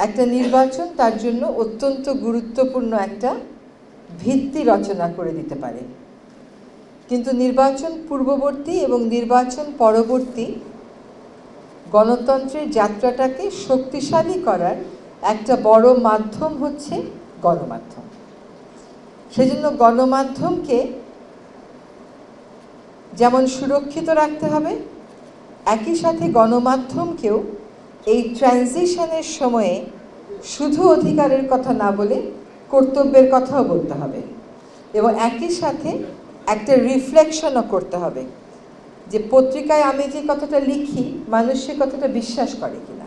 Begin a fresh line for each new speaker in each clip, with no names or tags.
একটা নির্বাচন তার জন্য অত্যন্ত গুরুত্বপূর্ণ একটা ভিত্তি রচনা করে দিতে পারে, কিন্তু নির্বাচন পূর্ববর্তী এবং নির্বাচন পরবর্তী গণতন্ত্রের যাত্রাটাকে শক্তিশালী করার একটা বড় মাধ্যম হচ্ছে গণমাধ্যম। সেজন্য গণমাধ্যমকে যেমন সুরক্ষিত রাখতে হবে, একই সাথে গণমাধ্যমকেও এই ট্রানজিশনের সময়ে শুধু অধিকারের কথা না বলে কর্তব্যের কথাও বলতে হবে, এবং একই সাথে একটা রিফ্লেকশনও করতে হবে যে পত্রিকায় আমি যে কথাটা লিখি মানুষ সে কথাটা বিশ্বাস করে কিনা,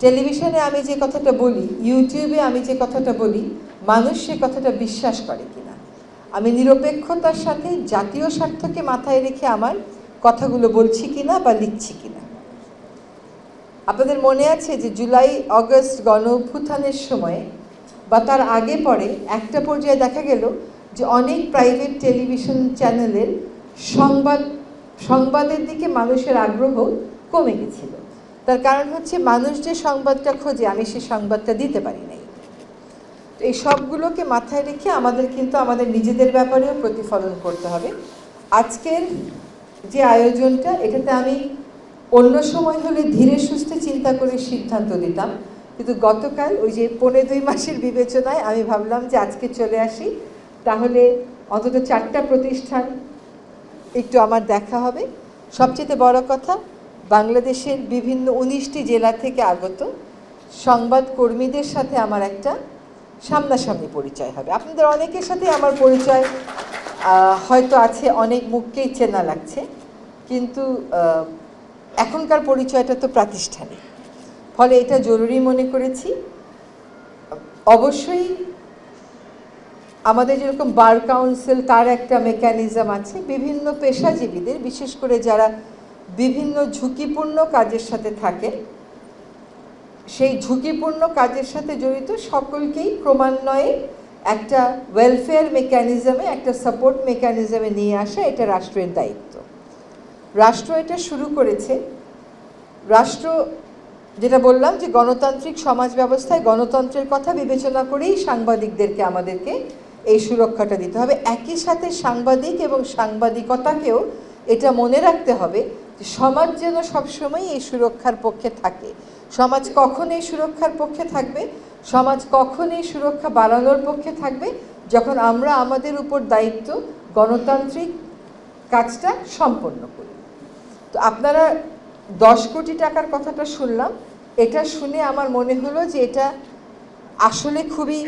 টেলিভিশনে আমি যে কথাটা বলি, ইউটিউবে আমি যে কথাটা বলি মানুষ সে কথাটা বিশ্বাস করে কিনা, আমি নিরপেক্ষতার সাথে জাতীয় স্বার্থকে মাথায় রেখে আমার কথাগুলো বলছি কিনা বা লিখছি কিনা। আপনাদের মনে আছে যে জুলাই অগস্ট গণ অভ্যুত্থানের সময় বা তার আগে পরে একটা পর্যায়ে দেখা গেল যে অনেক প্রাইভেট টেলিভিশন চ্যানেলের সংবাদের দিকে মানুষের আগ্রহ কমে গেছিল। তার কারণ হচ্ছে মানুষ যে সংবাদটা খোঁজে আমি সে সংবাদটা দিতে পারি নাই। তো এই সবগুলোকে মাথায় রেখে আমাদের কিন্তু আমাদের নিজেদের ব্যাপারেও প্রতিফলন করতে হবে। আজকের যে আয়োজনটা, এটাতে আমি অন্য সময় হলে ধীরে সুস্থে চিন্তা করে সিদ্ধান্ত দিতাম, কিন্তু গতকাল ওই যে 2.5 মাসের বিবেচনায় আমি ভাবলাম যে আজকে চলে আসি, তাহলে অন্তত 4টা প্রতিষ্ঠান একটু আমার দেখা হবে। সবচেয়ে বড় কথা, বাংলাদেশের বিভিন্ন 19টি জেলা থেকে আগত সংবাদ কর্মীদের সাথে আমার একটা সামনাসামনি পরিচয় হবে। আপনাদের অনেকের সাথে আমার পরিচয় হয়তো আছে, অনেক মুখকেই চেনা লাগছে, কিন্তু এখনকার পরিচয়টা তো প্রাতিষ্ঠানিক, ফলে এটা জরুরি মনে করেছি। অবশ্যই আমাদের যেরকম বার কাউন্সিল তার একটা মেকানিজম আছে, বিভিন্ন পেশাজীবীদের, বিশেষ করে যারা বিভিন্ন ঝুঁকিপূর্ণ কাজের সাথে থাকে, সেই ঝুঁকিপূর্ণ কাজের সাথে জড়িত সকলকেই ক্রমান্বয়ে একটা ওয়েলফেয়ার মেকানিজমে, একটা সাপোর্ট মেকানিজমে নিয়ে আসা এটা রাষ্ট্রের দায়িত্ব। রাষ্ট্র এটা শুরু করেছে। রাষ্ট্র, যেটা বললাম যে গণতান্ত্রিক সমাজ ব্যবস্থায় গণতন্ত্রের কথা বিবেচনা করেই সাংবাদিকদেরকে আমাদেরকে এই সুরক্ষাটা দিতে হবে। একই সাথে সাংবাদিক এবং সাংবাদিকতাকেও এটা মনে রাখতে হবে যে সমাজ যেন সবসময় এই সুরক্ষার পক্ষে থাকে। সমাজ কখন এই সুরক্ষার পক্ষে থাকবে, সমাজ কখন এই সুরক্ষা বাড়ানোর পক্ষে থাকবে, যখন আমরা আমাদের উপর দায়িত্ব গণতান্ত্রিক কাজটা সম্পন্ন করি। তো আপনারা 10 কোটি টাকার কথাটা শুনলাম, এটা শুনে আমার মনে হলো যে এটা আসলে খুবই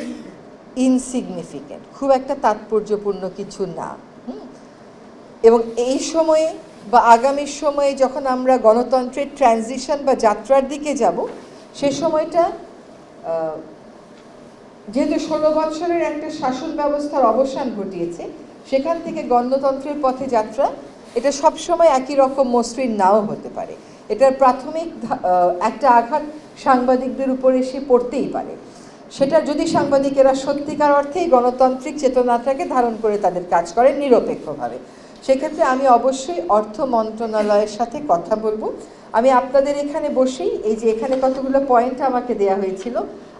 ইনসিগনিফিকেন্ট, খুব একটা তাৎপর্যপূর্ণ কিছু না। এবং এই সময়ে বা আগামী সময়ে যখন আমরা গণতন্ত্রের ট্রানজিশন বা যাত্রার দিকে যাব, সে সময়টা যেহেতু 16 বছরের একটা শাসন ব্যবস্থার অবসান ঘটিয়েছে, সেখান থেকে গণতন্ত্রের পথে যাত্রা এটা সবসময় একই রকম মসৃণ নাও হতে পারে। এটার প্রাথমিক একটা আঘাত সাংবাদিকদের উপর এসে পড়তেই পারে। সেটা যদি সাংবাদিকেরা সত্যিকার অর্থেই গণতান্ত্রিক চেতনাটাকে ধারণ করে তাদের কাজ করেন নিরপেক্ষভাবে, সেক্ষেত্রে আমি অবশ্যই অর্থ মন্ত্রণালয়ের সাথে কথা বলবো। আমি আপনাদের এখানে বসেই, এই যে এখানে কতগুলো পয়েন্ট আমাকে দেয়া হয়েছিল,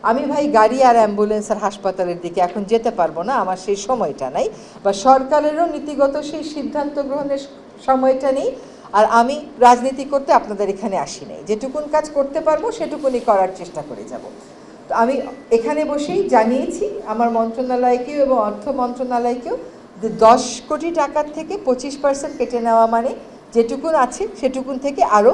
আমি ভাই গাড়ি আর অ্যাম্বুলেন্স আর হাসপাতালের দিকে এখন যেতে পারবো না, আমার সেই সময়টা নাই, বা সরকারেরও নীতিগত সেই সিদ্ধান্ত গ্রহণের সময়টা নেই, আর আমি রাজনীতি করতে আপনাদের এখানে আসি নাই। যেটুকুন কাজ করতে পারবো সেটুকুনি করার চেষ্টা করে যাব। তো আমি এখানে বসেই জানিয়েছি আমার মন্ত্রণালয়কেও এবং অর্থ মন্ত্রণালয়কেও যে 10 কোটি টাকার থেকে 25% কেটে নেওয়া মানে যেটুকুন আছে সেটুকুন থেকে আরও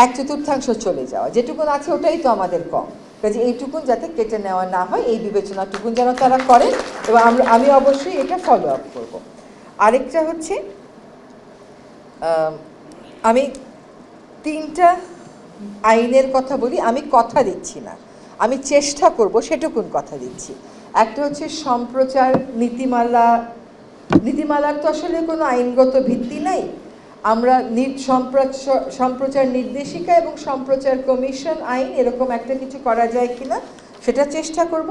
1/4 চলে যাওয়া। যেটুকুন আছে ওটাই তো আমাদের কম, কাজে এইটুকুন যাতে কেটে নেওয়া না হয় এই বিবেচনাটুকুন যেন তারা করেন, এবং আমি অবশ্যই এটা ফলো আপ করবো। আরেকটা হচ্ছে, আমি 3টা আইনের কথা বলি, আমি কথা দিচ্ছি না, আমি চেষ্টা করব সেটুকুন কথা দিচ্ছি। একটা হচ্ছে সম্প্রচার নীতিমালার তো আসলে কোনো আইনগত ভিত্তি নাই, আমরা সম্প্রচার নির্দেশিকা এবং সম্প্রচার কমিশন আইন এরকম একটা কিছু করা যায় কিনা সেটা চেষ্টা করব।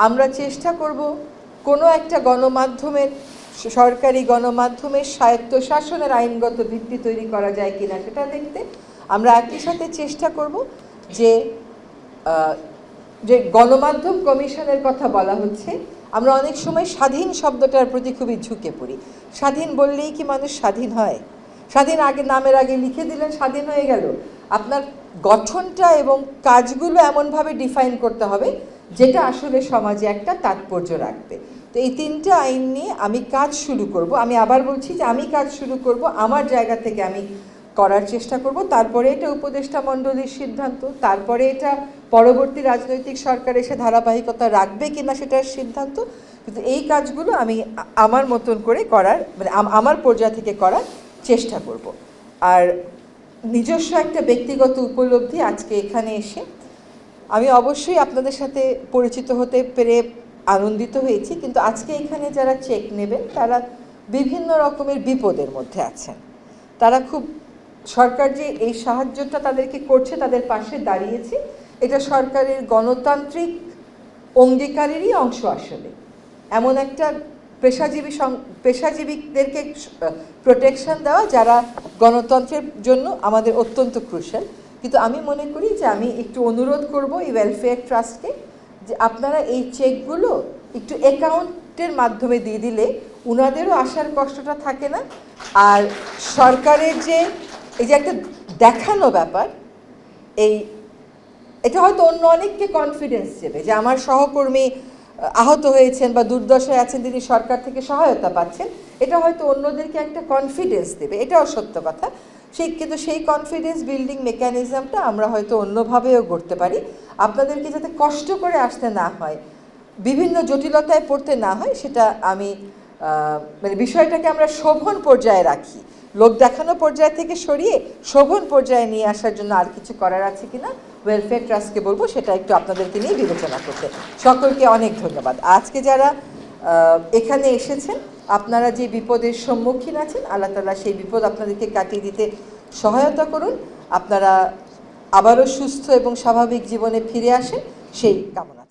আমরা চেষ্টা করব কোনো একটা গণমাধ্যমের, সরকারি গণমাধ্যমের স্বায়ত্তশাসনের আইনগত ভিত্তি তৈরি করা যায় কিনা সেটা দেখতে। আমরা একই সাথে চেষ্টা করব যে যে গণমাধ্যম কমিশনের কথা বলা হচ্ছে, আমরা অনেক সময় স্বাধীন শব্দটার প্রতি খুবই ঝুঁকে পড়ি। স্বাধীন বললেই কি মানুষ স্বাধীন হয়? স্বাধীন আগে নামের আগে লিখে দিলেন স্বাধীন হয়ে গেল? আপনার গঠনটা এবং কাজগুলো এমনভাবে ডিফাইন করতে হবে যেটা আসলে সমাজে একটা তাৎপর্য রাখবে। তো এই তিনটে আইন নিয়ে আমি কাজ শুরু করব। আমি আবার বলছি যে আমি কাজ শুরু করব, আমার জায়গা থেকে আমি করার চেষ্টা করব। তারপরে এটা উপদেষ্টা মণ্ডলীর সিদ্ধান্ত, তারপরে এটা পরবর্তী রাজনৈতিক সরকার এসে ধারাবাহিকতা রাখবে কিনা সেটার সিদ্ধান্ত। কিন্তু এই কাজগুলো আমি আমার মতন করে করার, মানে আমার পর্যায় থেকে করার চেষ্টা করব। আর নিজস্ব একটা ব্যক্তিগত উপলব্ধি, আজকে এখানে এসে আমি অবশ্যই আপনাদের সাথে পরিচিত হতে পেরে আনন্দিত হয়েছি, কিন্তু আজকে এখানে যারা চেক নেবেন তারা বিভিন্ন রকমের বিপদের মধ্যে আছেন। তারা খুব, সরকার যে এই সাহায্যটা তাদেরকে করছে, তাদের পাশে দাঁড়িয়েছে, এটা সরকারের গণতান্ত্রিক অঙ্গীকারেরই অংশ। আসলে এমন একটা পেশাজীবীদেরকে প্রোটেকশন দেওয়া যারা গণতন্ত্রের জন্য আমাদের অত্যন্ত ক্রুশাল। কিন্তু আমি মনে করি যে আমি একটু অনুরোধ করব এই ওয়েলফেয়ার ট্রাস্টকে যে আপনারা এই চেকগুলো একটু অ্যাকাউন্টের মাধ্যমে দিয়ে দিলে ওনাদেরও আসার কষ্টটা থাকে না। আর সরকারের যে এই যে একটা দেখানো ব্যাপার, এটা হয়তো অন্য অনেককে কনফিডেন্স দেবে যে আমার সহকর্মী আহত হয়েছেন বা দুর্দশায় আছেন, তিনি সরকার থেকে সহায়তা পাচ্ছেন। এটা হয়তো অন্যদেরকে একটা কনফিডেন্স দেবে, এটাও সত্য কথা। কিন্তু সেই কনফিডেন্স বিল্ডিং মেকানিজমটা আমরা হয়তো অন্যভাবেও করতে পারি। আপনাদেরকে যাতে কষ্ট করে আসতে না হয়, বিভিন্ন জটিলতায় পড়তে না হয়, সেটা আমি মানে বিষয়টাকে আমরা শোভন পর্যায়ে রাখি, লোক দেখানো পর্যায় থেকে সরিয়ে শোভন পর্যায়ে নিয়ে আসার জন্য আর কিছু করার আছে কিনা ওয়েলফেয়ার ট্রাস্টকে বলবো সেটা একটু আপনাদেরকে নিয়ে বিবেচনা করতে। সকলকে অনেক ধন্যবাদ। আজকে যারা এখানে এসেছেন, আপনারা যে বিপদের সম্মুখীন আছেন, আল্লাহ তাআলা সেই বিপদ আপনাদেরকে কাটিয়ে দিতে সহায়তা করুন। আপনারা আবারও সুস্থ এবং স্বাভাবিক জীবনে ফিরে আসেন সেই কামনা।